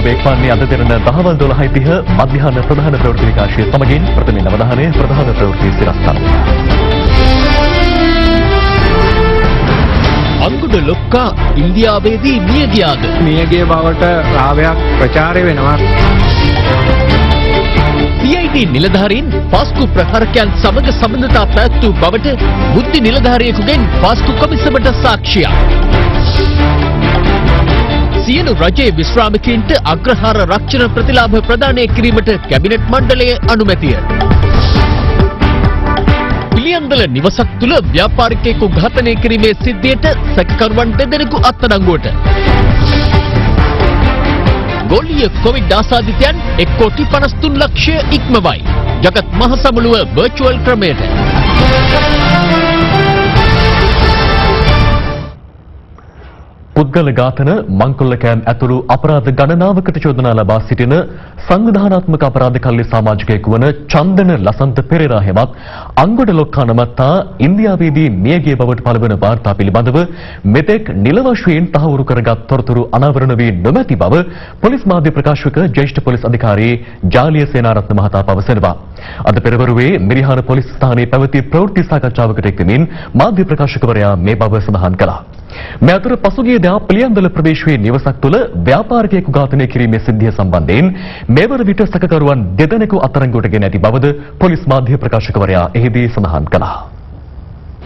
වේගවන්නේ අද දින දහවල් 12:30 මධ්‍යහන ප්‍රධාන ප්‍රවෘත්ති විකාශය සමගින් ප්‍රථම අවධානය ප්‍රධාන ප්‍රවෘත්ති සිරස්තල. අංගුඩ ලොක්කා ඉන්දියාවේදී මිය ගියාද? මියගිය බවට රාවයක් ප්‍රචාරය වෙනවා. CID නිලධාරීන් පාස්කු ප්‍රහාරකයන් සමග සම්බන්ධතා පැවැත්වූ බවට බුද්ධි නිලධාරියෙකුගෙන් පාස්කු කොමිසමට සාක්ෂියක්. සියලු රජයේ විශ්‍රාමිකයින්ට අග්‍රහාර රක්ෂණ ප්‍රතිලාභ ප්‍රදානය කිරීමට කැබිනට් මණ්ඩලයේ අනුමැතිය. පිළියන්දල නිවසක් තුළ ව්‍යාපාරිකයෙකු ඝාතනය කිරීමේ සිද්ධියට සැකකරුවන් දෙදෙනෙකු අත්අඩංගුවට. ගෝලීය කොවිඩ් ආසාදිතයන් 1,53 ලක්ෂය ඉක්මවයි. ජගත් මහසමුළුව වර්චුවල් ක්‍රමයට. පුද්ගල ඝාතන මංකොල්ලකයන් ඇතුළු අපරාධ ගණනාවකට චෝදනා ලබා සිටින සංවිධානාත්මක අපරාධ කල්ලි සමාජිකයෙකු වන චන්දන ලසන්ත පෙරේරා හෙවත් අංගොඩ ලොක්කා නමත්තා ඉන්දියාවේදී මියගිය බවට පළවන වාර්තා පිළිබඳව මෙතෙක් නිල වශයෙන් තහවුරු කරගත් තොරතුරු අනාවරණ වී නොමැති බව පොලිස් මාධ්‍ය ප්‍රකාශක ජ්‍යෙෂ්ඨ පොලිස් අධිකාරී ජාලිය සේනාරත්න මහතා පවසනවා. අද පෙරවරුවේ මිරිහාන පොලිස් ස්ථානයේ පැවති ප්‍රවෘත්ති සාකච්ඡාවකට එක්වමින් මාධ්‍ය ප්‍රකාශකවරයා මේ බව සඳහන් කළා. මේ අතර පසුගියදා පිළියන්දල ප්‍රදේශයේ නිවසක් තුළ ව්‍යාපාරිකයෙකු ඝාතනය කිරීමේ සිද්ධිය සම්බන්ධයෙන් මෙවර විට සැකකරුවන් දෙදෙනෙකු අත්අඩංගුවට ගෙන ඇති බවද පොලිස් මාධ්‍ය ප්‍රකාශකවරයා එහිදී සඳහන් කළා.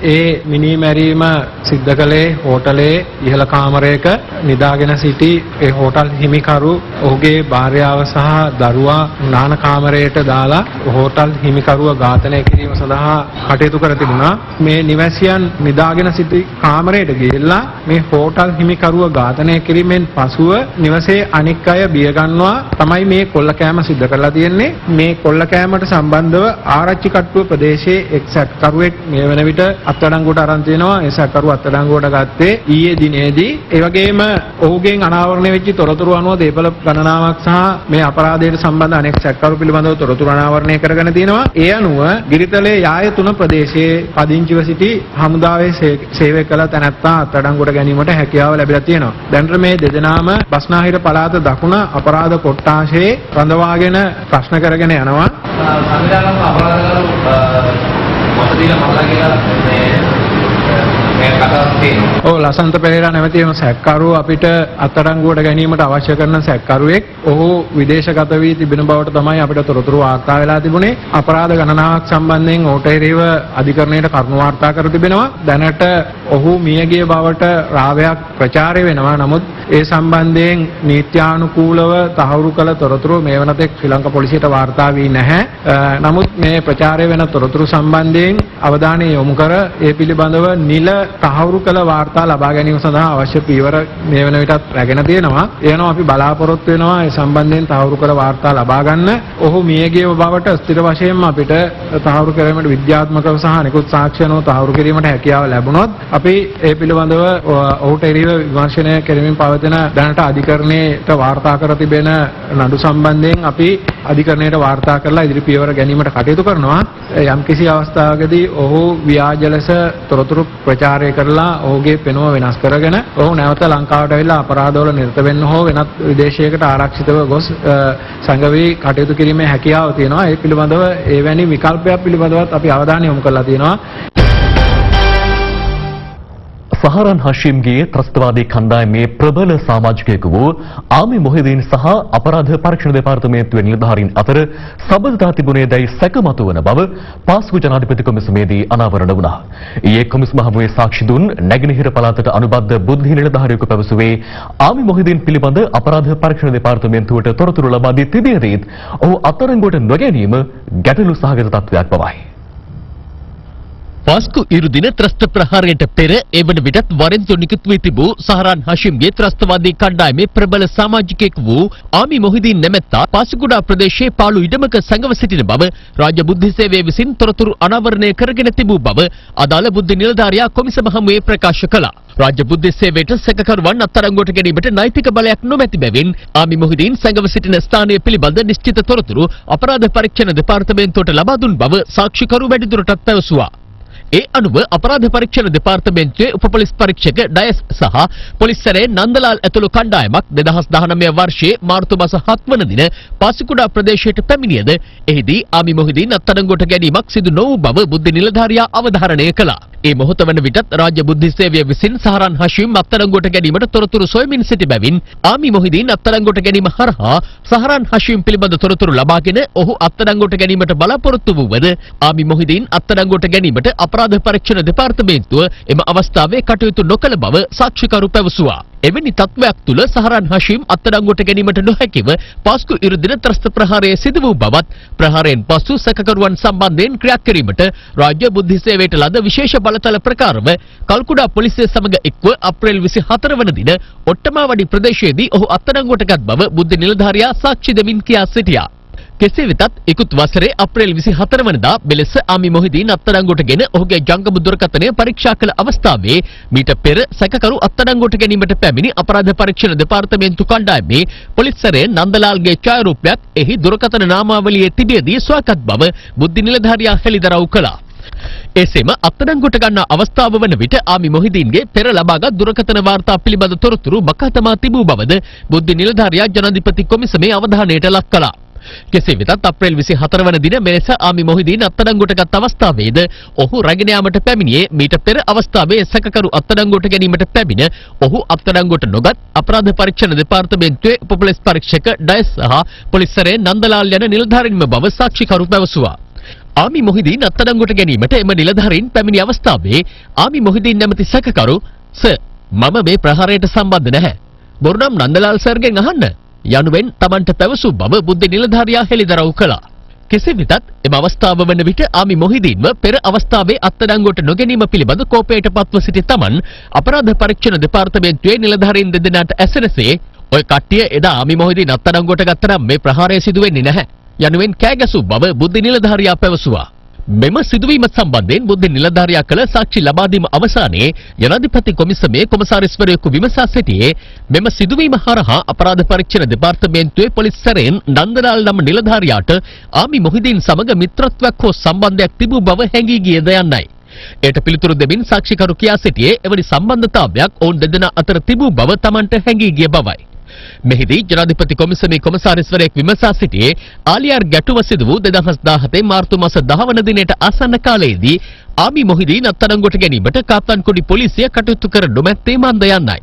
ඒ මිනීමැරීම සිද්ධ කළේ හෝටලේ ඉහළ කාමරයක නිදාගෙන සිටි ඒ හෝටල් හිමිකරු ඔහුගේ භාර්යාව සහ දරුවා නාන කාමරයට දාලා හෝටල් හිමිකරුව ඝාතනය කිරීම සඳහා කටයුතු කර තිබුණා. මේ නිවැසියන් නිදාගෙන සිටි කාමරයට ගිහිල්ලා මේ හෝටල් හිමිකරුව ඝාතනය කිරීමෙන් පසුව නිවසේ අනෙක් අය බිය ගන්නවා තමයි මේ කොල්ලකෑම සිද්ධ කරලා තියෙන්නේ. මේ කොල්ලකෑමට සම්බන්ධව ආරච්චි කට්ටුව ප්‍රදේශයේ එක් සැකකරුවෙක් මේ වන විට අත්අඩංගුවට අරන් තියෙනවා. ඒ සැකකරුව අත්අඩංගුවට ගත්තේ ඊයේ දිනේදී. ඒ වගේම ඔහුගෙන් අනාවරණය වෙච්ච තොරතුරු අනුව දේපල ගණනාවක් සහ මේ අපරාධයට සම්බන්ධ අනෙක් සැකකරු පිළිබඳව තොරතුරු අනාවරණය කරගෙන තියෙනවා. ඒ අනුව ගිරිතලේ යාය 3 ප්‍රදේශයේ පදිංචිව සිටි හමුදාවේ සේවය කළ තැනැත්තා අත්අඩංගුවට ගැනීමට හැකියාව ලැබිලා තියෙනවා. දැනට මේ දෙදෙනාම බස්නාහිර පළාත දකුණ අපරාධ කොට්ටාශයේ රඳවාගෙන ප්‍රශ්න කරගෙන යනවා. සංවිධානක අපරාධකරු මොකදීලා මතලා කියලා මේ කතාවක් තියෙනවා. ඔව් ලසන්ත පෙරේරා නැමැති සැකකරුව අපිට අත්අඩංගුවට ගැනීමට අවශ්‍ය කරන සැකකරුවෙක්. ඔහු විදේශගත වී තිබෙන බවට තමයි අපිට තොරතුරු වාර්තා වෙලා තිබුණේ. අපරාධ ගණනාවක් සම්බන්ධයෙන් ඔහුට එරෙහිව අධිකරණයට කරුණු වාර්තා කර තිබෙනවා. දැනට ඔහු මියගිය බවට රාවයක් ප්‍රචාරය වෙනවා. නමුත් ඒ සම්බන්ධයෙන් නීත්‍යානුකූලව තහවුරු කළ තොරතුරු මේ වනතෙක් ශ්‍රී ලංකා පොලිසියට වාර්තා වී නැහැ. නමුත් මේ ප්‍රචාරය වෙන තොරතුරු සම්බන්ධයෙන් අවධානය යොමු කර ඒ පිළිබඳව නිල තහවුරු කළ වාර්තා ලබා ගැනීම සඳහා අවශ්‍ය පියවර මේ වන විටත් රැගෙන තියෙනවා. ඒ අනුව අපි බලාපොරොත්තු වෙනවා ඒ සම්බන්ධයෙන් තහවුරු කළ වාර්තා ලබා ගන්න. ඔහු මියගිය බවට ස්ථිර වශයෙන්ම අපිට තහවුරු කිරීමට විද්‍යාත්මකව සහ නිකුත් සාක්ෂියනෝ තහවුරු කිරීමට හැකියාව ලැබුණොත් අපි ඒ පිළිබඳව ඔහුට එරෙහිව විමර්ශනය කරමින් පවතින දැනට අධිකරණයට වාර්තා කර තිබෙන නඩු සම්බන්ධයෙන් අපි අධිකරණයට වාර්තා කරලා ඉදිරි පියවර ගැනීමට කටයුතු කරනවා. යම්කිසි අවස්ථාවකදී ඔහු ව්‍යාජ ලෙස තොරතුරු ප්‍රචාරය කරලා ඔහුගේ පෙනුම වෙනස් කරගෙන ඔහු නැවත ලංකාවට ඇවිල්ලා අපරාධවල නිරත වෙන්න හෝ වෙනත් විදේශයකට ආරක්ෂිතව ගොස් සංගවි කටයුතු කිරීමේ හැකියාව තියෙනවා. ඒ පිළිබඳව එවැනි විකල්පයක් පිළිබඳවත් අපි අවධානය යොමු කරලා තියෙනවා. සහරන් හෂීම්ගේ ත්‍රස්තවාදී කණ්ඩායමේ ප්‍රබල සමාජිකයෙකු වූ ආමි මොහිදීන් සහ අපරාධ පරීක්ෂණ දෙපාර්තමේන්තුවේ නිලධාරීන් අතර සබඳතා තිබුණේ දැයි සැකමතු වන බව පාස්කු ජනාධිපති කොමිසමේදී අනාවරණ වුණා. ඊයේ කොමිසම හමුවේ සාක්ෂි දුන් නැගෙනහිර පළාතට අනුබද්ධ බුද්ධි නිලධාරියෙකු පැවසුවේ ආමි මොහිදීන් පිළිබඳ අපරාධ පරීක්ෂණ දෙපාර්තමේන්තුවට තොරතුරු ලබා දී තිබියදීත් ඔහු අත්අඩංගුවට නොගැනීම ගැටලු සහගත තත්ත්වයක් බවයි. පාස්කු ඉරු දින ත්‍රස්ත ප්‍රහාරයට පෙර එවන විටත් වරෙන්තු නිකුත් වී තිබූ සහරන් හෂීම්ගේ ත්‍රස්තවාදී කණ්ඩායමේ ප්‍රබල සමාජිකයෙකු වූ ආමි මොහිදීන් නැමැත්තා පාසිකුඩා ප්‍රදේශයේ පාළු ඉඩමක සංගව සිටින බව රාජ්‍ය බුද්ධි සේවය විසින් තොරතුරු අනාවරණය කරගෙන තිබූ බව අදාළ බුද්ධි නිලධාරියා කොමිසම හමුවේ ප්‍රකාශ කළා. රාජ්‍ය බුද්ධි සේවයට සැකකරුවන් අත්අඩංගුවට ගැනීමට නෛතික බලයක් නොමැති බැවින් ආමි මොහිදීන් සංගව සිටින ස්ථානය පිළිබඳ නිශ්චිත තොරතුරු අපරාධ පරීක්ෂණ දෙපාර්තමේන්තුවට ලබා දුන් බව සාක්ෂිකරු වැඩිදුරටත් පැවසුවා. ඒ අනුව අපරාධ පරීක්ෂණ දෙපාර්තමේන්තුවේ උප පොලිස් පරීක්ෂක ඩයස් සහ පොලිස් සැරේ නන්දලාල් ඇතුළු කණ්ඩායමක් 2019 වර්ෂයේ මාර්තු මාස 7 වන දින පාසිකුඩා ප්‍රදේශයට පැමිණියද එහිදී ආමි මොහිදීන් අත්අඩංගුවට ගැනීමක් සිදු නොවූ බව බුද්ධි නිලධාරියා අවධාරණය කළා. ඒ මොහොත වන විටත් රාජ්‍ය බුද්ධි සේවය විසින් සහරන් හෂීම් අත්අඩංගුවට ගැනීමට තොරතුරු සොයමින් සිටි බැවින් ආමි මොහිදීන් අත්අඩංගුවට ගැනීම හරහා සහරන් හෂීම් පිළිබඳ තොරතුරු ලබාගෙන ඔහු අත්අඩංගුවට ගැනීමට බලාපොරොත්තු වූවද ආමි මොහිදීන් අත්අඩංගුවට ගැනීමට අපරාධ පරීක්ෂණ දෙපාර්තමේන්තුව එම අවස්ථාවේ කටයුතු නොකළ බව සාක්ෂිකරු පැවසුවා. එවැනි තත්ත්වයක් තුළ සහරන් හෂීම් අත්අඩංගුවට ගැනීමට නොහැකිව පාස්කු ඉරුදින ත්‍රස්ත ප්‍රහාරය සිදු වූ බවත් ප්‍රහාරයෙන් පසු සැකකරුවන් සම්බන්ධයෙන් ක්‍රියා කිරීමට රාජ්‍ය බුද්ධි සේවයට ලද විශේෂ බලතල ප්‍රකාරව කල්කුඩා පොලිසිය සමග එක්ව අප්‍රේල් 24 වන දින ඔට්ටමාවඩි ප්‍රදේශයේදී ඔහු අත්අඩංගුවට ගත් බව බුද්ධි නිලධාරියා සාක්ෂි දෙමින් කියා සිටියා. කෙසේ වෙතත් ඉකුත් වසරේ අප්‍රේල් 24 වනදා මෙලෙස ආමි මොහිදීන් අත්අඩංගුවටගෙන ඔහුගේ ජංගම දුරකථනය පරීක්ෂා කළ අවස්ථාවේ මීට පෙර සැකකරු අත්අඩංගුවට ගැනීමට පැමිණි අපරාධ පරීක්ෂණ දෙපාර්තමේන්තු කණ්ඩායමේ පොලිස් සැරේ නන්දලාල්ගේ ඡායාරූපයක් එහි දුරකථන නාමාවලියේ තිබියදී සොයාගත් බව බුද්ධි නිලධාරියා හෙළිදරව් කළා. එසේම අත්අඩංගුවට ගන්නා අවස්ථාව වන විට ආමි මොහිදීන්ගේ පෙර ලබාගත් දුරකථන වාර්තා පිළිබඳ තොරතුරු මකතමා තිබූ බවද බුද්ධි නිලධාරියා ජනාධිපති කොමිසමේ අවධානයට ලක් කළා. කෙසේ වෙතත් අප්‍රේල් 24 වන දින මෙලෙස ආමි මොහිදීන් අත්අඩංගුවට ගත් අවස්ථාවේද ඔහු රැගෙන යාමට පැමිණියේ මීට පෙර අවස්ථාවේ සැකකරු අත්අඩංගුවට ගැනීමට පැමිණ ඔහු අත්අඩංගුවට නොගත් අපරාධ පරීක්ෂණ දෙපාර්තමේන්තුවේ උප පොලිස් පරීක්ෂක ඩයස් සහ පොලිස් සැරේ නන්දලාල් යන නිලධාරීන්ම බව සාක්ෂිකරු පැවසුවා. ආමි මොහිදීන් අත්අඩංගුවට ගැනීමට එම නිලධාරීන් පැමිණි අවස්ථාවේ ආමි මොහිදීන් නැමැති සැකකරු සර් මම මේ ප්‍රහාරයට සම්බන්ධ නැහැ. බොරු නම් නන්දලාල් සර්ගෙන් අහන්න යනුවෙන් තමන්ට පැවසූ බව බුද්ධි නිලධාරියා හෙළිදරව් කළා. කෙසේ වෙතත් එම අවස්ථාව වන විට ආමි මොහිදීන්ව පෙර අවස්ථාවේ අත්අඩංගුවට නොගැනීම පිළිබඳ කෝපයට පත්ව සිටි තමන් අපරාධ පරීක්ෂණ දෙපාර්තමේන්තුවේ නිලධාරීන් දෙදෙනාට ඇසෙනසේ ඔය කට්ටිය එදා ආමි මොහිදීන් අත්අඩංගුවට ගත්තනම් මේ ප්‍රහාරය සිදු වෙන්නේ නැහැ යනුවෙන් කෑගැසූ බව බුද්ධි නිලධාරියා පැවසුවා. මෙම සිදුවීම සම්බන්ධයෙන් බුද්ධි නිලධාරියා කළ සාක්ෂි ලබා දීම අවසානයේ ජනාධිපති කොමිසමේ කොමසාරිස්වරයෙකු විමසා සිටියේ මෙම සිදුවීම හරහා අපරාධ පරීක්ෂණ දෙපාර්තමේන්තුවේ පොලිස් සැරෙන් නන්දලාල් නම් නිලධාරියාට ආමි මොහිදීන් සමග මිත්‍රත්වයක් හෝ සම්බන්ධයක් තිබූ බව හැඟී ගියද යන්නයි. එයට පිළිතුරු දෙමින් සාක්ෂිකරු කියා සිටියේ එවැනි සම්බන්ධතාවයක් ඔවුන් දෙදෙනා අතර තිබූ බව තමන්ට හැඟී ගිය බවයි. මෙහිදී ජනාධිපති කොමිසමේ කොමසාරිස්වරයෙක් විමසා සිටියේ ආලියාර් ගැටුම සිදු වූ 2017 මාර්තු මාස 10 වන දිනට ආසන්න කාලයේදී ආමි මොහිදීන් අත්අඩංගුවට ගැනීමට කාප්තන්කොඩි පොලිසිය කටයුතු කර නොමැත්තේ මන්ද යන්නයි.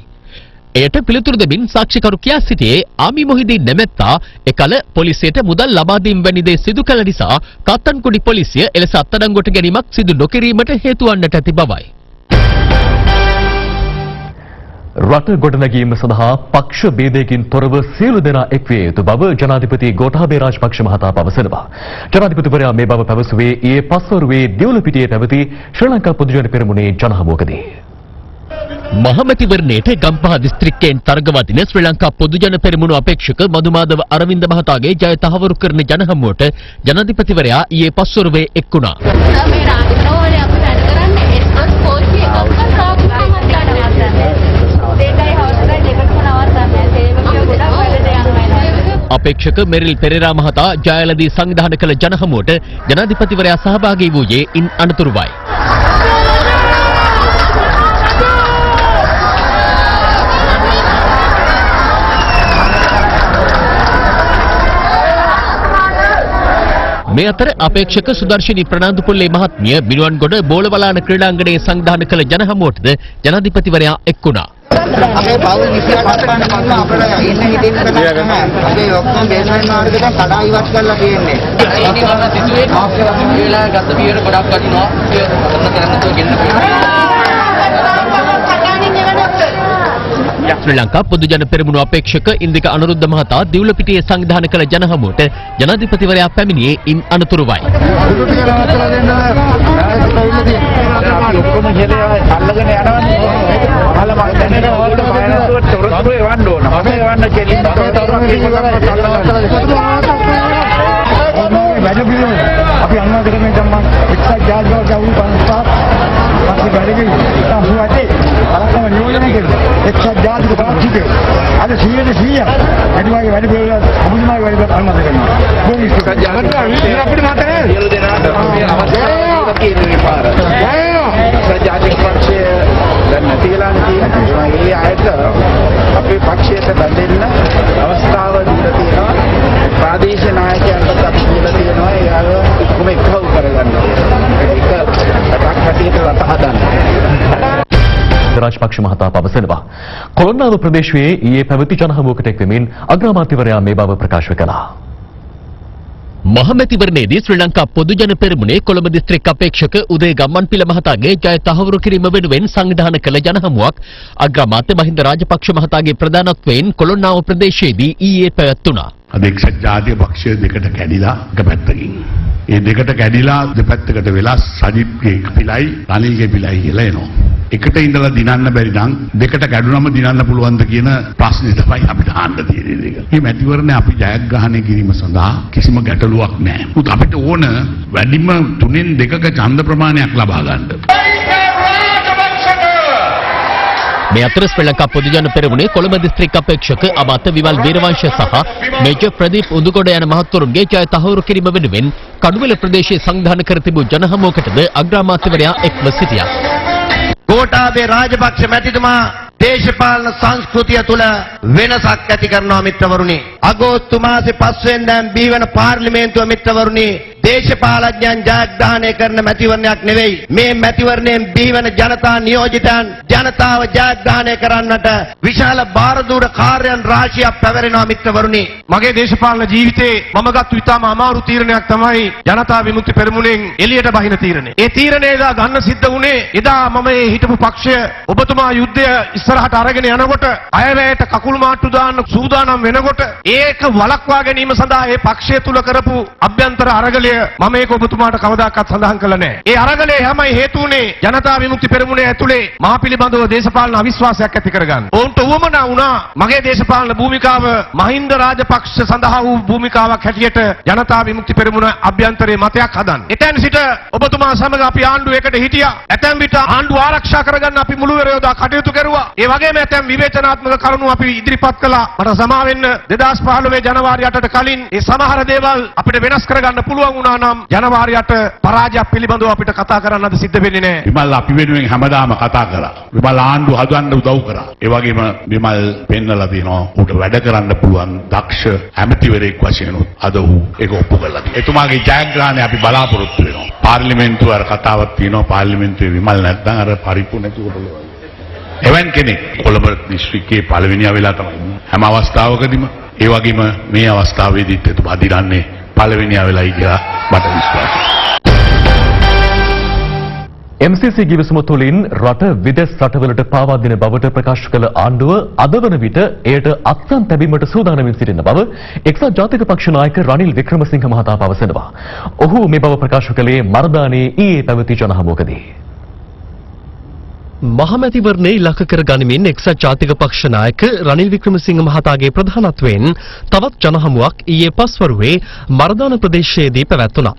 එයට පිළිතුරු දෙමින් සාක්ෂිකරු කියා සිටියේ ආමි මොහිදීන් නැමැත්තා එකල පොලිසියට මුදල් ලබා දීම වැනි දේ සිදු කළ නිසා කාප්තන්කොඩි පොලිසිය එලෙස අත්අඩංගුවට ගැනීමක් සිදු නොකිරීමට හේතු වන්නට ඇති බවයි. රට ගොඩනැගීම සඳහා පක්ෂ ભેදයකින් තොරව සියලු දෙනා එක්විය යුතු බව ජනාධිපති ගෝඨාභය රාජපක්ෂ මහතා පවසනවා. ජනාධිපතිවරයා මේ බව පැවසුවේ ඊයේ පස්වරුවේ දියුලපිටියේ පැවති ශ්‍රී ලංකා පොදුජන පෙරමුණේ ජනහමුවකදී. මහමැතිවරණයට ගම්පහ දිස්ත්‍රික්කයෙන් තරගවදින ශ්‍රී ලංකා පොදුජන පෙරමුණු අපේක්ෂක මදුමාදව අරවින්ද මහතාගේ ජය තහවුරු කරන ජනහමුවට ජනාධිපතිවරයා ඊයේ පස්වරුවේ එක් වුණා. අපේක්ෂක මෙරිල් පෙරේරා මහතා ජයලදී සංවිධානය කළ ජනහමුවට ජනාධිපතිවරයා සහභාගී වූයේ ඉන් අනතුරුවයි. මේ අතර අපේක්ෂක සුදර්ශිනී ප්‍රනාන්දුපුල්ලේ මහත්මිය මිනුවන්ගොඩ බෝලවලාන ක්‍රීඩාංගණයේ සංවිධානය කළ ජනහමුවටද ජනාධිපතිවරයා එක් වුණා. අපේ පවුල් 25 කන්න අපිට ඉන්න හිටින්න බෑ තමයි. අපේ ඔක්කොම බේස්මන්ට් මාර්ග දැන් කඩා ඉවත් කරලා තියෙන්නේ. ඒකේ වල සිසුවේ වෙලා ගත පියවර ගොඩක් වටිනවා. ඒ කරන්න ගෙන්න ශ්‍රී ලංකා පොදුජන පෙරමුණු අපේක්ෂක ඉන්දික අනුරුද්ධ මහතා දිවුලපිටියේ සංවිධානය කළ ජනහමුවට ජනාධිපතිවරයා පැමිණියේ ඉන් අනතුරුවයි. ඔක්කොම හෙලේ අල්ලගෙන යනවනේ. අහලා මම දැනගෙන ඕල්ට බයනසුවට තොරතුරු එවන්න ඕන. මම එවන්න කෙලින්ම තොරතුරු වැඩ පිළිවෙල අපි අනුමත කරන්නේ තමයි එක්සත් ජාතික අවුරුදු 55 අපි වැඩ පිළිවෙල තමයි අරකම නියෝජනය කෙරුවා. එක්සත් ජාතික පාර්ශ්වය අද 100% වැඩිමගේ වැඩි පිළිවෙල අමුතුමගේ වැඩි පිළිවෙල අනුමත කරනවා. බොහොම ස්තුතියි. අපිට මතක නැහැ. සියලු දෙනාට අපේ අවස්ථාව කියන විපාර. ජාතික පක්ෂය දැන් නැතිලාන තියෙනවා. ඒ ආයත අපේ පක්ෂයට බැඳෙන්න අවස්ථාව දීලා තියෙනවා. ප්‍රාදේශීය නායකයන්ට අපි දීලා තියෙනවා. ඒ අය ඔක්කොම එකව කරගන්න. ඒක රටකට රට හදන්න. රාජපක්ෂ මහතා පවසනවා. කොළොන්නාව ප්‍රදේශයේ ඊයේ පැවති ජනහමුවකට එක්වෙමින් අග්‍රාමාත්‍යවරයා මේ බව ප්‍රකාශ කළා. මහමැතිවරණයේදී ශ්‍රී ලංකා පොදු ජන පෙරමුණේ කොළඹ දිස්ත්‍රික් අපේක්ෂක උදේ ගම්මන්පිල මහතාගේ ජය තහවුරු කිරීම වෙනුවෙන් සංවිධානය කළ ජනහමුවක් අග්‍රාමාත්‍ය මහින්ද රාජපක්ෂ මහතාගේ ප්‍රධානත්වයෙන් කොළොන්නාව ප්‍රදේශයේදී ඊයේ පැවැත්වුණා. අද එක්සත් ජාතික පක්ෂය දෙකට කැඩිලා එක පැත්තකින්. ඒ දෙකට කැඩිලා දෙපැත්තකට වෙලා සජිත්ගේ පිලයි රනිල්ගේ පිලයි කියලා එනවා. එකට ඉඳලා දිනන්න බැරි නම් දෙකට කැඩුනම දිනන්න පුළුවන්ද කියන ප්‍රශ්නේ තමයි අපිට අහන්න තියෙන්නේ. මේ මැතිවරණය අපි ජයග්‍රහණය කිරීම සඳහා කිසිම ගැටලුවක් නැහැ. උත් අපිට ඕන වැඩිම 3න් 2ක ඡන්ද ප්‍රමාණයක් ලබා ගන්න. මේ අතර ශ්‍රී ලංකා පොදු ජන පෙරමුණේ කොළඹ දිස්ත්‍රික් අපේක්ෂක අමාත්‍ය විමල් වීරවංශ සහ මේජර් ප්‍රදීප් උඳුගොඩ යන මහත්වරුන්ගේ ජය තහවුරු කිරීම වෙනුවෙන් කඩුවෙල ප්‍රදේශයේ සංවිධානය කර තිබූ ජනහමුවකටද අග්‍රාමාත්‍යවරයා එක්ව සිටියා. ගෝඨාභය රාජපක්ෂ මැතිතුමා දේශපාලන සංස්කෘතිය තුළ වෙනසක් ඇති කරනවා මිත්‍රවරුනි. අගෝස්තු මාසේ 5 වෙනිදාන් බිහිවන පාර්ලිමේන්තුව මිත්‍රවරුනි දේශපාලඥයන් ජයග්‍රහණය කරන මැතිවරණයක් නෙවෙයි. මේ මැතිවරණයෙන් බිහිවන ජනතා නියෝජිතයන් ජනතාව ජයග්‍රහණය කරන්නට විශාල බාරදූර කාර්යයන් රාශියක් පැවරෙනවා මිත්‍රවරුනි. මගේ දේශපාලන ජීවිතේ මම ගත්ත ඉතාම අමාරු තීරණයක් තමයි ජනතා විමුක්ති පෙරමුණෙන් එළියට බහින තීරණය. ඒ තීරණය එදා ගන්න සිද්ධ වුණේ එදා මම මේ හිටපු පක්ෂය ඔබතුමා යුද්ධය ඉස්සරහට අරගෙන යනකොට අයවැයට කකුල් මාට්ටු දාන්න සූදානම් වෙනකොට ඒක වළක්වා ගැනීම සඳහා ඒ පක්ෂය තුල කරපු අභ්‍යන්තර අරගලය මම ඒක ඔබතුමාට කවදාකවත් සඳහන් කළා නැහැ. ඒ අරගලේ හැමයි හේතු වුණේ ජනතා විමුක්ති පෙරමුණේ ඇතුලේ මා පිළිබඳව දේශපාලන අවිශ්වාසයක් ඇති කරගන්න. ඔවුන්ට උවමනා වුණා මගේ දේශපාලන භූමිකාව මහින්ද රාජපක්ෂ සඳහා වූ භූමිකාවක් හැටියට ජනතා විමුක්ති පෙරමුණ අභ්‍යන්තරයේ මතයක් හදන්න. එතෙන් සිට ඔබතුමා සමග අපි ආණ්ඩුවකට හිටියා. ඇතැම් විට ආණ්ඩුව ආරක්ෂා කරගන්න අපි මුළුවර යොදා කටයුතු කරුවා. ඒ වගේම ඇතැම් විවේචනාත්මක කරුණු අපි ඉදිරිපත් කළා. මට සමා වෙන්න 2015 ජනවාරි 8ට කලින් ඒ සමහර දේවල් අපිට වෙනස් කරගන්න පුළුවන් වුණා නම් ජනවාරි 8 පරාජයක් පිළිබඳව අපිට කතා කරන්න අද සිද්ධ වෙන්නේ නැහැ. විමල් අපි වෙනුවෙන් හැමදාම කතා කරා. විමල් ආණ්ඩුව හදන්න උදව් කරා. ඒ වගේම විමල් පෙන්නලා තියෙනවා ඌට වැඩ කරන්න පුළුවන් දක්ෂ ඇමතිවරයෙක් වශයෙන් අද ඌ ඒක ඔප්පු කළා. එතුමාගේ ජයග්‍රහණය අපි බලාපොරොත්තු වෙනවා. පාර්ලිමේන්තුව අර කතාවක් තියෙනවා පාර්ලිමේන්තුවේ විමල් නැත්නම් අර පරිපූර්ණ නැතුවට එවන් කෙනෙක් කොළඹ දිස්ත්‍රික්කයේ පළවෙනියා වෙලා තමයි හැම අවස්ථාවකදීම ඒ වගේම මේ අවස්ථාවේදීත් එතුමා දිනන්නේ පළවෙනියා වෙලායි කියලා මට විශ්වාසයි. MCC ගිවිසුම තුළින් රට විදෙස් රටවලට පාවා දෙන බවට ප්‍රකාශ කළ ආණ්ඩුව අද වන විට එයට අත්සන් තැබීමට සූදානමින් සිටින බව එක්සත් ජාතික පක්ෂ නායක රනිල් වික්‍රමසිංහ මහතා පවසනවා. ඔහු මේ බව ප්‍රකාශ කළේ මර්දානයේ ඊයේ පැවති ජනහමුවකදී. මහමැතිවරණයේ ඉලක්ක කර ගනිමින් එක්සත් ජාතික පක්ෂ නායක රනිල් වික්‍රමසිංහ මහතාගේ ප්‍රධානත්වයෙන් තවත් ජනහමුවක් ඊයේ පස්වරුවේ මර්දාන ප්‍රදේශයේදී පැවැත්වුණා.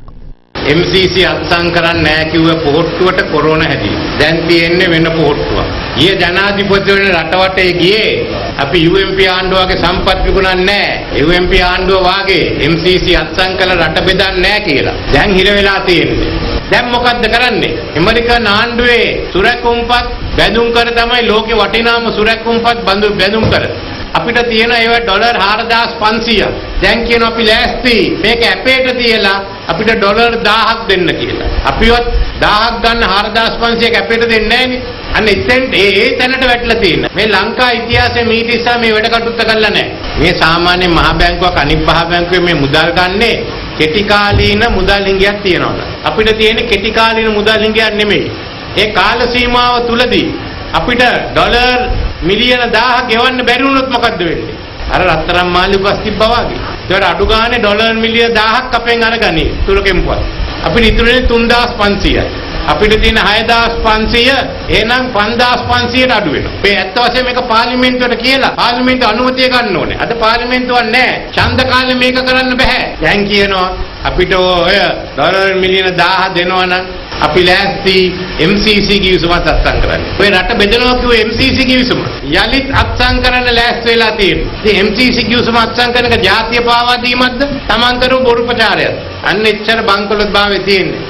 MCC අත්සන් කරන්නේ නැහැ කිව්ව පොහොට්ටුවට කොරෝනා හැදිලා. දැන් තියෙන්නේ වෙන පොහොට්ටුවක්. ඊයේ ජනාධිපතිවරණ රටවටේ ගියේ අපි UMP ආණ්ඩුවගේ සම්පත් විකුණන්නේ නැහැ. UMP ආණ්ඩුව වාගේ MCC අත්සන් කළ රට බෙදන්නේ නැහැ කියලා. දැන් හිර වෙලා තියෙන්නේ. දැන් මොකද්ද කරන්නේ? ඇමරිකන් ආණ්ඩුවේ සුරැකුම්පත් බැඳුම් කර තමයි ලෝකේ වටිනාම සුරැකුම්පත් බැඳුම් කර. අපිට තියෙන ඒවා ඩොලර් 4500ක්. දැන් කියන අපි ලෑස්ති මේක ඇපේට තියලා අපිට ඩොලර් 1000ක් දෙන්න කියලා. අපිවත් 1000ක් ගන්න 4500ක් ඇපේට දෙන්නේ නැහනේ. අන්න එතෙන් ඒ තැනට වැටලා තියෙන. මේ ලංකා ඉතිහාසයේ මීට ඉස්සර මේ වැඩ කටයුත්ත කළා නැහැ. මේ සාමාන්‍ය මහ බැංකුවක් අනිත් මහ බැංකුවේ මේ මුදල් ගන්නේ කෙටි කාලීන මුදල් හිඟයක් තියනවා. අපිට තියෙන කෙටි කාලීන මුදල් හිඟයක් නෙමෙයි. ඒ කාල සීමාව තුලදී අපිට ඩොලර් මිලියන 1000 ගෙවන්න බැරි වුණොත් මොකද්ද වෙන්නේ? අර රත්තරන් මාළි උපස් තිබ්බා වගේ. ඒකට අඩු ගානේ ඩොලර් මිලියන 1000ක් අපෙන් අරගනි. තුරකෙම්පුවත්. අපිට ඉතුරුනේ 3500යි. අපිට තියෙන 6500 එහෙනම් 5500ට අඩු වෙනවා. මේ ඇත්ත වශයෙන් මේක පාර්ලිමේන්තුවට කියලා පාර්ලිමේන්තුව අනුමැතිය ගන්න ඕනේ. අද පාර්ලිමේන්තුවක් නැහැ. ඡන්ද කාලේ මේක කරන්න බෑ. දැන් කියනවා අපිට ඔය ඩොලර් මිලියන 1000 දෙනවා නම් අපි ලෑස්ති MCC කිවිසුමත් අත්සන් කරන්න. ඔය රට බෙදනවා කිව්ව MCC කිවිසුම යලිත් අත්සන් කරන්න ලෑස්ති වෙලා තියෙනවා. ඉතින් MCC කිවිසුම අත්සන් කරන එක ජාතිය පාවා දීමක්ද? Taman කරු බොරු ප්‍රචාරයක්ද? අන්න එච්චර බංකොලොත් භාවයේ තියෙන්නේ.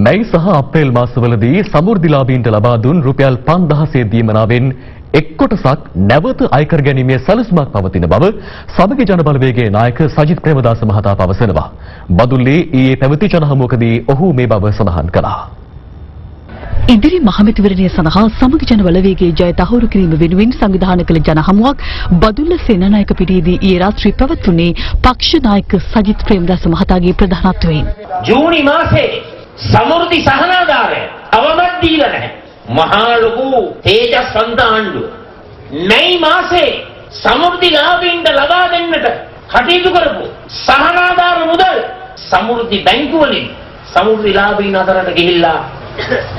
මැයි සහ අප්‍රේල් මාසවලදී සමෘද්ධිලාභීන්ට ලබා දුන් රුපියල් 5000 දීමනාවෙන් එක් කොටසක් නැවත අයකර ගැනීමේ සැලසුමක් පවතින බව සමගි ජන බලවේගයේ නායක සජිත් ප්‍රේමදාස මහතා පවසනවා. බදුල්ලේ ඊයේ පැවති ජනහමුවකදී ඔහු මේ බව සඳහන් කළා. ඉදිරි මහමැතිවරණය සඳහා සමගි ජන බලවේගයේ ජය තහවුරු කිරීම වෙනුවෙන් සංවිධානය කළ ජනහමුවක් බදුල්ල සේනානායක පිටියේදී ඊයේ රාත්‍රී පැවැත්වුණේ පක්ෂ නායක සජිත් ප්‍රේමදාස මහතාගේ ප්‍රධානත්වයෙන්. ජූනි මාසේ සමෘද්ධි සහනාධාරය අවමත් දීලා නැහැ. මහා ලොකු තේජස්වන්ත ආණ්ඩුව. මැයි මාසේ සමෘද්ධිලාභීන්ට ලබා දෙන්නට කටයුතු කරපු සහනාධාර මුදල් සමෘද්ධි බැංකු වලින් සමෘද්ධිලාභීන් අතරට ගිහිල්ලා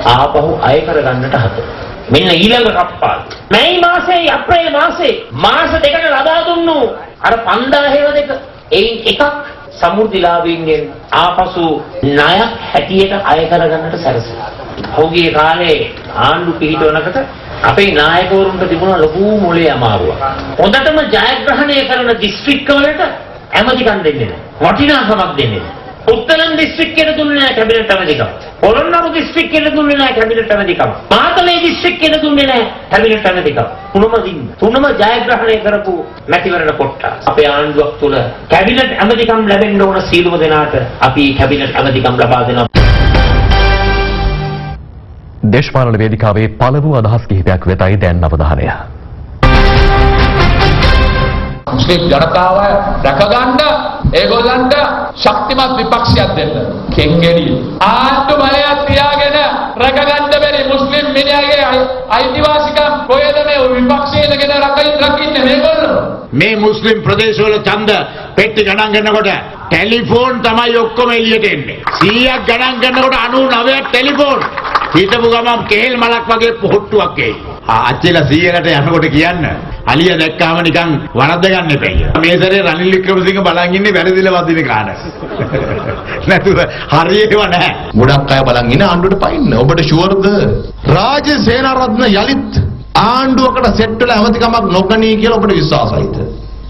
ආපහු අය කරගන්නට හදනවා. මෙන්න ඊළඟ කප්පාදු. මැයි මාසේ අප්‍රේල් මාසේ මාස දෙකට ලබා දුන්නු අර 5000 එයින් එකක් සමෘද්ධිලාභීන්ගෙන් ආපසු ණයක් හැටියට අය කරගන්නට සැලසුවා. ඔහුගේ කාලේ ආණ්ඩු පිහිටවනකට අපේ නායකවරුන්ට තිබුණා ලොකු මොලේ අමාරුවක්. හොඳටම ජයග්‍රහණය කරන දිස්ත්‍රික්ක වලට ඇමතිකම් දෙන්නේ නැහැ. වටිනාකමක් දෙන්නේ නැහැ. උත්තරම් දිස්ත්‍රික්කයට දුන්නේ නැහැ කැබිනට් ඇමතිකම. පොළොන්නරු දිස්ත්‍රික්කයට දුන්නේ නැහැ කැබිනට් ඇමතිකම. මාතලේ දිස්ත්‍රික්කයට දුන්නේ නැහැ කැබිනට් ඇමතිකම. තුනම ජයග්‍රහණය කරපු මැතිවරණ කොට්ටාස. අපේ ආණ්ඩුවක් තුල කැබිනට් ඇමතිකම් ලැබෙන්න ඕන සීලම දෙනාට අපි කැබිනට් ඇමතිකම් ලබා දෙනවා. දේශපාලන වේදිකාවේ පළමු අදහස් කිහිපයක් වෙතයි දැන් අවධානය. මුස්ලිම් ජනතාව රැකගන්න ඒගොල්ලන්ට ශක්තිමත් විපක්ෂයක් දෙන්න. කෙන්ගෙඩි ආණ්ඩු බලයක් තියාගෙන රැකගන්න බැරි මුස්ලිම් මිනිහාගේ අයිතිවාසිකම් කොහෙද මේ විපක්ෂයේදගෙන රකින්නේ මේගොල්ලෝ? මේ මුස්ලිම් ප්‍රදේශවල ඡන්ද පෙට්ටි ගණන් ගන්නකොට ටෙලිෆෝන් තමයි ඔක්කොම එළියට එන්නේ. 100ක් ගණන් ගන්නකොට 99ක් ටෙලිෆෝන්. හිතපු ගමන් කේල් මලක් වගේ පොහොට්ටුවක් එයි. අච්චිලා 100කට යනකොට කියන්න අලිය දැක්කාම නිකන් වරද්ද ගන්න එපා. මේ සැරේ රනිල් වික්‍රමසිංහ බලන් ඉන්නේ වැරදිලා වදින කාණ. නැතුව හරියේව නැහැ. ගොඩක් අය බලන් ඉන්නේ ආණ්ඩුවට පයින්න. ඔබට ෂුවර්ද? රාජ්‍ය සේනාරත්න යලිත් ආණ්ඩුවකට සෙට් වෙලා ඇමතිකමක් නොගනී කියලා ඔබට විශ්වාසයිද?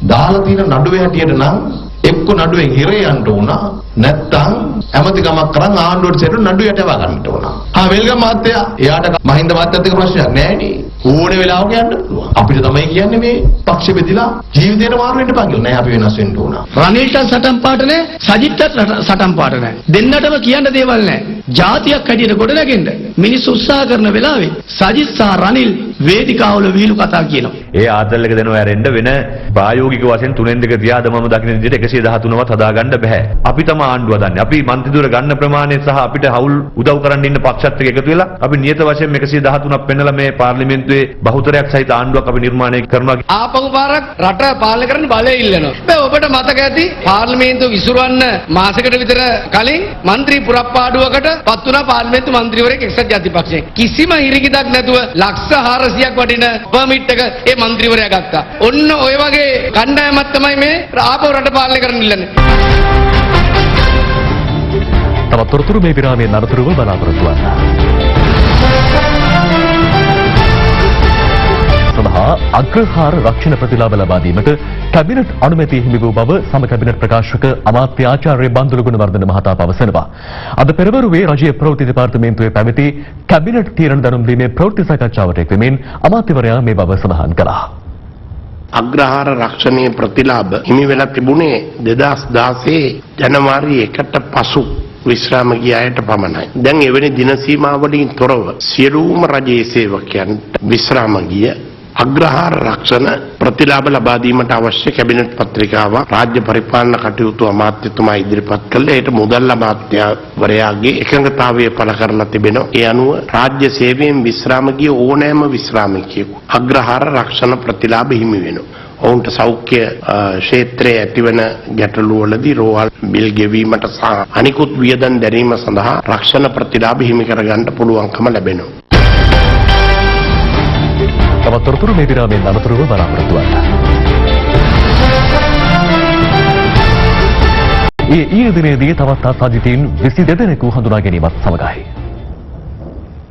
දාලා තියෙන නඩුවේ හැටියට නම් එක්ක නඩුවෙන් හිරේ යන්න උනා නැත්තම් ඇමතිකමක් කරන් ආණ්ඩුවට සෙට් නඩුව යටව ගන්නට උනා. වෙල්ගම මහත්තයා එයාට මහින්ද මහත්තයත් එක්ක ප්‍රශ්නයක් නැහැ නේ. ඕනේ වෙලාවක යන්න පුළුවන්. අපිට තමයි කියන්නේ මේ පක්ෂ බෙදිලා ජීවිතේට මාරු වෙන්න එපා කියලා. නෑ අපි වෙනස් වෙන්න ඕන. රනිල්ට සටන් පාට නැහැ, සජිත්ට සටන් පාට නැහැ. දෙන්නටම කියන්න දේවල් නැහැ. ජාතියක් හැටියට ගොඩනගෙන්න මිනිස්සු උත්සාහ කරන වෙලාවේ සජිත් සහ රනිල් වේදිකාවල වීලු කතා කියනවා. ඒ ආදල් එක දෙනවා ඇරෙන්න වෙන ප්‍රායෝගික වශයෙන් 3 2 තියාද මම දකින්න විදිහට 113වත් හදාගන්න බෑ. අපි තමයි ආණ්ඩුව හදන්නේ. අපි මන්ත්‍රී දුර ගන්න ප්‍රමාණය සහ අපිට හවුල් උදව් කරන්න ඉන්න පක්ෂත් එක්ක එකතු වෙලා අපි නියත වශයෙන් 113ක් පෙන්නලා මේ පාර්ලිමේන්තුවේ බහුතරයක් සහිත ආණ්ඩුවක් අපි නිර්මාණය කරනවා. ආපහු පාරක් රට පාලනය කරන්න බලය ඉල්ලනවා. හැබැයි ඔබට මතක ඇති පාර්ලිමේන්තුව විසිරවන්න මාසයකට විතර කලින් മന്ത്രി පුරප්පාඩුවකට පත් වුණා පාර්ලිමේන්තු මන්ත්‍රීවරයෙක් එක්සත් ජාතිපක්ෂයෙන්. කිසිම හිරිකිතක් නැතුව ලක්ෂ 400ක් වටින පර්මිට් එක ඒ മന്ത്രിවරයා ගත්තා. ඔන්න ඔය වගේ කණ්ඩායමක් තමයි මේ ආපහු රට පාලනය කරන්න ඉල්ලන්නේ. තවත් තොරතුරු මේ විරාමයේ අනතුරුව බලාපොරොත්තු වන්න. සඳහා අග්‍රහාර රක්ෂණ ප්‍රතිලාභ ලබා දීමට කැබිනට් අනුමැතිය හිමි වූ බව සම කැබිනට් ප්‍රකාශක අමාත්‍ය ආචාර්ය බන්දුල ගුණවර්ධන මහතා පවසනවා. අද පෙරවරුවේ රජයේ ප්‍රවෘත්ති දෙපාර්තමේන්තුවේ පැවති කැබිනට් තීරණ දැනුම් දීමේ ප්‍රවෘත්ති සාකච්ඡාවට එක් වෙමින් අමාත්‍යවරයා මේ බව සඳහන් කළා. අග්‍රහාර රක්ෂණීය ප්‍රතිලාභ හිමි වෙලා තිබුණේ 2016 ජනවාරි 1ට පසු විශ්‍රාම ගිය අයට පමණයි. දැන් එවැනි දින සීමාවලින් තොරව සියලුම රජයේ සේවකයන්ට විශ්‍රාම ගිය අග්‍රහාර රක්ෂණ ප්‍රතිලාභ ලබා දීමට අවශ්‍ය කැබිනට් පත්‍රිකාව රාජ්‍ය පරිපාලන කටයුතු අමාත්‍යතුමා ඉදිරිපත් කළේ. ඒට මුදල් අමාත්‍යවරයාගේ එකඟතාවය පළ කරලා තිබෙනවා. ඒ අනුව රාජ්‍ය සේවයෙන් විශ්‍රාම ගිය ඕනෑම විශ්‍රාමිකයෙකු අග්‍රහාර රක්ෂණ ප්‍රතිලාභ හිමි වෙනවා. ඔවුන්ට සෞඛ්‍ය ක්ෂේත්‍රයේ ඇතිවන ගැටලු වලදී රෝහල් බිල් ගෙවීමට සහ අනිකුත් වියදම් දැරීම සඳහා රක්ෂණ ප්‍රතිලාභ හිමි කරගන්න පුළුවන්කම ලැබෙනවා. තවත් තොරතුරු මේ විරාමයෙන් අනතුරුව බලාපොරොත්තු වන්න. ඊයේ දිනේදී තවත් ආසාදිතයින් 22 දෙනෙකු හඳුනා ගැනීමත් සමගයි.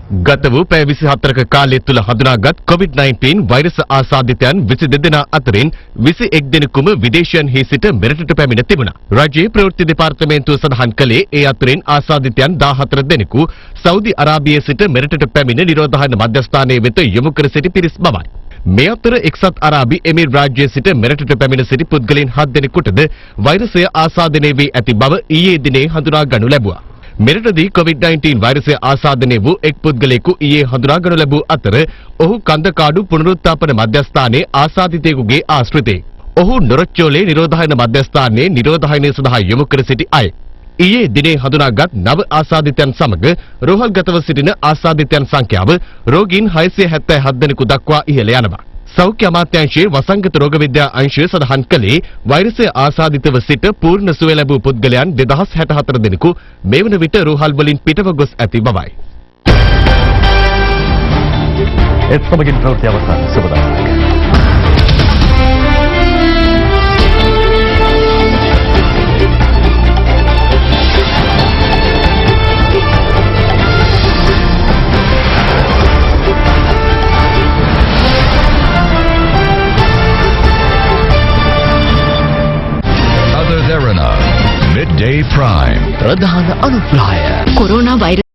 ගත වූ පැය 24ක කාලය තුළ හඳුනාගත් COVID-19 වෛරස් ආසාදිතයන් 22 දෙනා අතරින් 21 දෙනෙකුම විදේශයන්හි සිට මෙරටට පැමිණ තිබුණා. රජයේ ප්‍රවෘත්ති දෙපාර්තමේන්තුව සඳහන් කළේ ඒ අතරින් ආසාදිතයන් 14 දෙනෙකු සෞදි අරාබියේ සිට මෙරටට පැමිණ නිරෝධායන මධ්‍යස්ථානයේ වෙත යොමු කර සිටි පිරිස් බවයි. මේ අතර එක්සත් අරාබි එමිර් රාජ්‍යයේ සිට මෙරටට පැමිණ සිටි පුද්ගලයන් 7 දෙනෙකුටද වෛරසය ආසාදනය වී ඇති බව ඊයේ දිනේ හඳුනා ගනු ලැබුවා. මෙරටදී COVID-19 වෛරසය ආසාදනය වූ එක් පුද්ගලයෙකු ඊයේ හඳුනාගනු ලැබූ අතර ඔහු කන්දකාඩු පුනරුත්ථාපන මධ්‍යස්ථානයේ ආසාදිතයෙකුගේ ආශ්‍රිතයෙක්. ඔහු නොරොච්චෝලේ නිරෝධායන මධ්‍යස්ථානයේ නිරෝධායනය සඳහා යොමු කර සිටි අය. ඊයේ දිනේ හඳුනාගත් නව ආසාදිතයන් සමග රෝහල්ගතව සිටින ආසාදිතයන් සංඛ්‍යාව රෝගීන් 677 දෙනෙකු දක්වා ඉහළ යනවා. සෞඛ්‍ය අමාත්‍යාංශයේ වසංගත රෝග විද්‍යා අංශය සඳහන් කළේ වෛරසය ආසාදිතව සිට පූර්ණ සුවය ලැබූ පුද්ගලයන් 2064 දෙනෙකු මේ වන විට රෝහල් වලින් පිටව ගොස් ඇති බවයි. ඒත් සමගින් ප්‍රවෘත්ති අවසන්. සුබ දවසක්. Midday Prime. ප්‍රධාන අනුග්‍රහය කොරෝනා වෛරස්